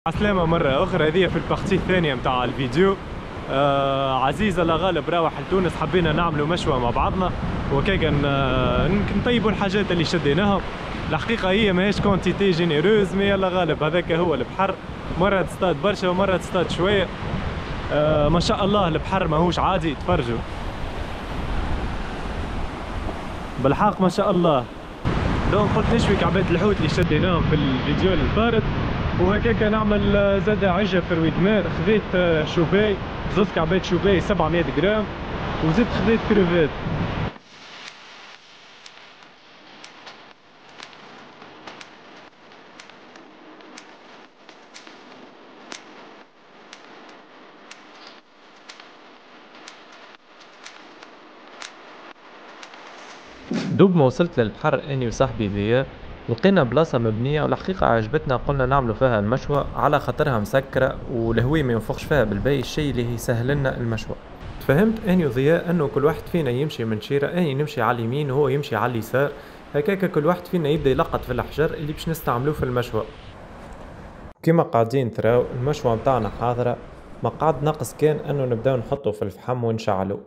عسلامة مرة أخرى. هذه في البارتي الثانية متاع الفيديو. عزيز الله غالب راوح لتونس، حبينا نعملوا مشوى مع بعضنا وكيكا نطيبوا الحاجات اللي شديناهم. الحقيقة هي ماهيش كونتيتي جينيروز، مي الله غالب هذاك هو البحر، مرة تصطاد برشا ومرة تصطاد شوية. ما شاء الله البحر ماهوش عادي، تفرجوا بالحق ما شاء الله. دونك قلت نشوي كعبات الحوت اللي شديناهم في الفيديو اللي فارت، وهكاك نعمل زاد عجة في رويدمار. خذيت شوباي، زوز كعبات شوباي 700 جرام، وزدت خذيت كروفات. دوب ما وصلت للبحر اني وصاحبي ذيا، لقينا بلاصة مبنية والحقيقة عجبتنا، قلنا نعملوا فيها المشوى على خاطرها مسكرة والهوي ما ينفخش فيها بالباي، الشيء اللي يسهل لنا المشوى. فهمت اني وضياء انه كل واحد فينا يمشي من شيرة، اني نمشي على اليمين وهو يمشي على اليسار، هكاك كل واحد فينا يبدا يلقط في الحجر اللي باش نستعملوه في المشوى. كيما قاعدين تراو المشوى متاعنا حاضرة، مقعد ناقص كان انه نبداو نحطه في الفحم ونشعلو.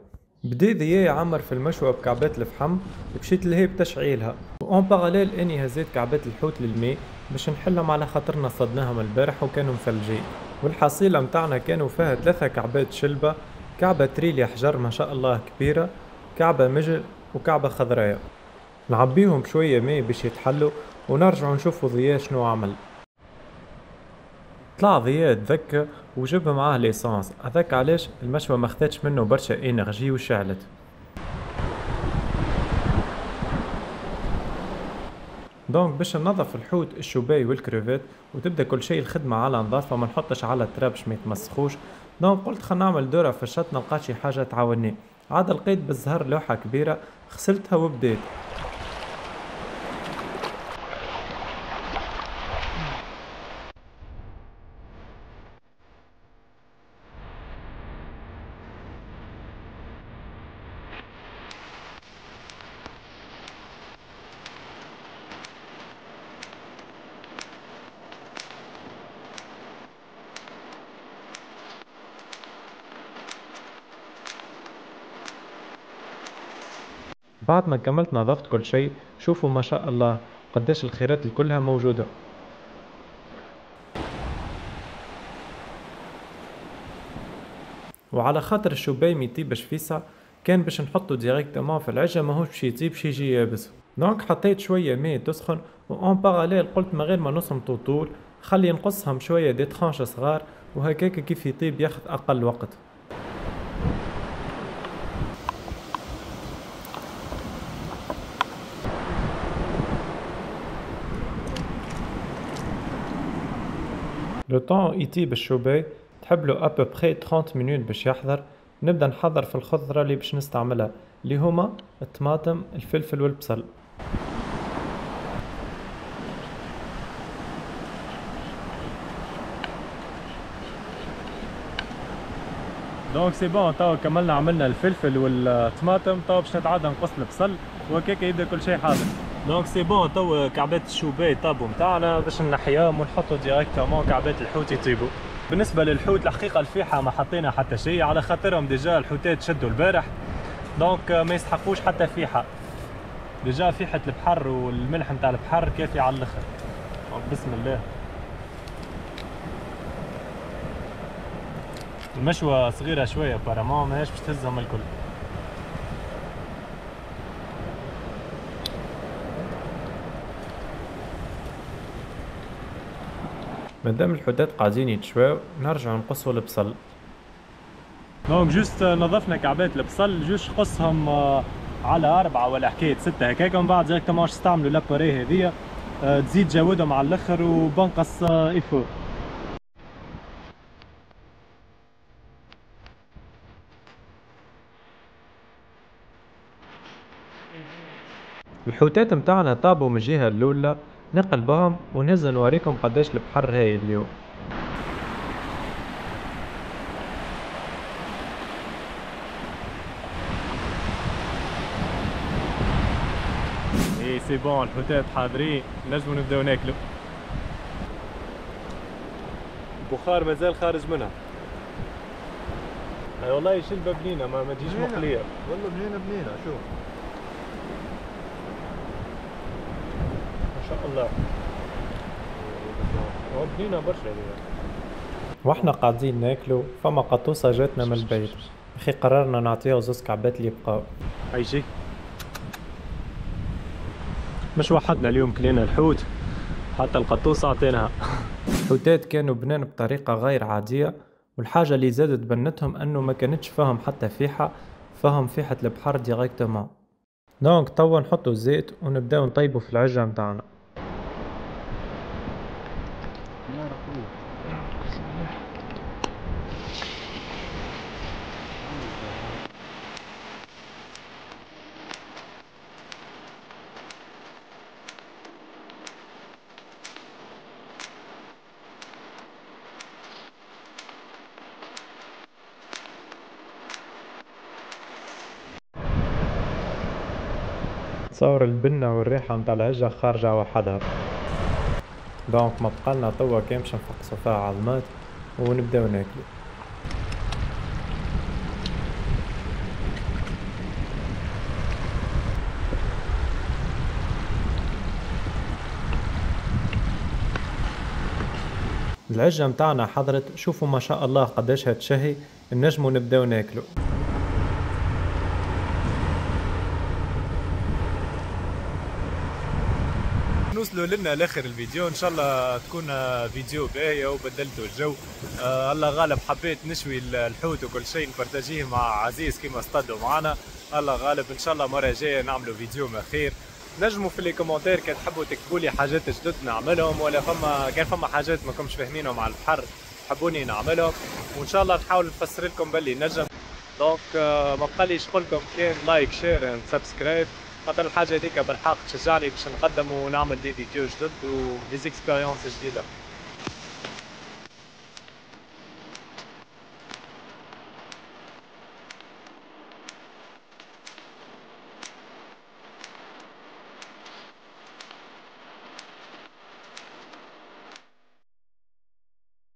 بدا ذيا يعمر في المشوى بكعبات الفحم ومشيت لهي بتشعيلها، وان باراليل اني هزيت كعبات الحوت للماء باش نحلهم على خاطرنا صدناهم البارح وكانوا مثلجين. والحصيلة متاعنا كانوا فيها 3 كعبات شلبة، كعبة تريلي حجر ما شاء الله كبيرة، كعبة مجل، وكعبة خضرايا. نعبيهم بشوية ماء باش يتحلوا ونرجعوا نشوفوا ضياء شنو عمل. طلع ضياء تذكى وجاب معاه ليسانس، هذاك علاش المشوى ما خدتش منه برشا انرجي وشعلت. دونك باش ننظف الحوت الشوباي والكريفات وتبدا كل شيء الخدمه على نظافه، ما نحطش على التراب باش ما يتمسخوش. دونك قلت خلينا نعمل دوره في الشط، نلقى شي حاجه تعاوني. عاد لقيت بالزهر لوحه كبيره، غسلتها وبديت. بعد ما كملت نظفت كل شيء، شوفوا ما شاء الله قداش الخيرات كلها موجودة. وعلى خاطر الشوباي ما يطيبش فيسع، كان باش نحطه ديريكتومون في العجة، ماهوش باش يطيب باش يجي يابس. دونك حطيت شوية ماء تسخن، وان باراليل قلت من غير ما نصمتو طول خلي نقصهم شوية دي ترانش صغار، وهكاك كيف يطيب ياخذ أقل وقت. لو طون يطيب الشوباي تحبلو ابوبخي 30 مينوت باش يحضر. نبدا نحضر في الخضرة اللي باش نستعملها، اللي هما الطماطم، الفلفل والبصل. دونك سي بون، تو كملنا عملنا الفلفل والطماطم، تو باش نتعدى نقص البصل وهكاك يبدا كل شيء حاضر. دونك سي بون، تو كعبات الشوباي طابوا متاعنا باش نحياهم ونحطوا ديريكتومون كعبات الحوت يطيبوا. بالنسبة للحوت الحقيقة الفيحة ما حطينا حتى شيء، على خاطرهم ديجا الحوتات شدوا البارح، دونك ما يستحقوش حتى فيحة. ديجا فيحة البحر والملح نتاع البحر كافي على الاخر. بسم الله. المشوى صغيرة شوية بارامون، ماهيش باش تهزهم الكل. مادام الحوتات قاعدين يتشواو نرجعو نقصو البصل. دونك جوست نظفنا كعبات البصل، جوست قصهم على 4 ولا حكاية 6 هكاك، ومن بعد ديريكتومون نستعملو لاباري هذيا، تزيد جودهم على الاخر وبنقص يفور. الحوتات متاعنا طابوا من الجهة الأولى، نقلبهم ونهز نوريكم قداش البحر هاي اليوم. اي سي بون، الحوتات حاضرين، نجمو نبداو ناكلو. البخار مازال خارج منها. اي والله شلبة بنينة ما تجيش مقلية. والله بنينة شوف ما شاء الله. هو بنينة برشا هذه. واحنا قاعدين ناكلوا فما قطوسة جاتنا من البيت. اخي قررنا نعطيها زوز كعبات اللي يبقاو. اي شي مش وحدنا اليوم كلينا الحوت، حتى القطوسة عطيناها. الحوتات كانوا بنان بطريقة غير عادية، والحاجة اللي زادت بنتهم انه ما كانتش فيهم حتى فيحة، فهم فيحة البحر ديريكتومون. دونك توا نحطو الزيت ونبداو نطيبو في العجة متاعنا. تصور البنة والريحة متاع العجة خارجة وحدها. دونك ما بقالنا توا كان باش نفقصو فيها عظمات ونبداو ناكلو. العجة متاعنا حضرت، شوفوا ما شاء الله قداش هتشهي، نجمو نبداو ناكلو. نوصلوا لنا لاخر الفيديو، ان شاء الله تكون فيديو باهية وبدلتوا الجو. الله غالب حبيت نشوي الحوت وكل شيء نبارتاجيه مع عزيز كيما اصطادوا معنا. الله غالب ان شاء الله مرة جاية نعملوا فيديو ما خير. نجموا في لي كومنتير كان تحبوا تكتبوا لي حاجات جدد نعملهم، ولا كان فما حاجات ما كنتش فاهمينهم على البحر تحبوني نعملهم، وان شاء الله نحاول نفسر لكم باللي نجم. دونك ما بقاليش نقولكم كان لايك شير اند سبسكرايب، خاطر الحاجه هذيك بالحق تشجعني باش نقدم ونعمل دي فيديو جدد ودي اكسبيريونس جديده.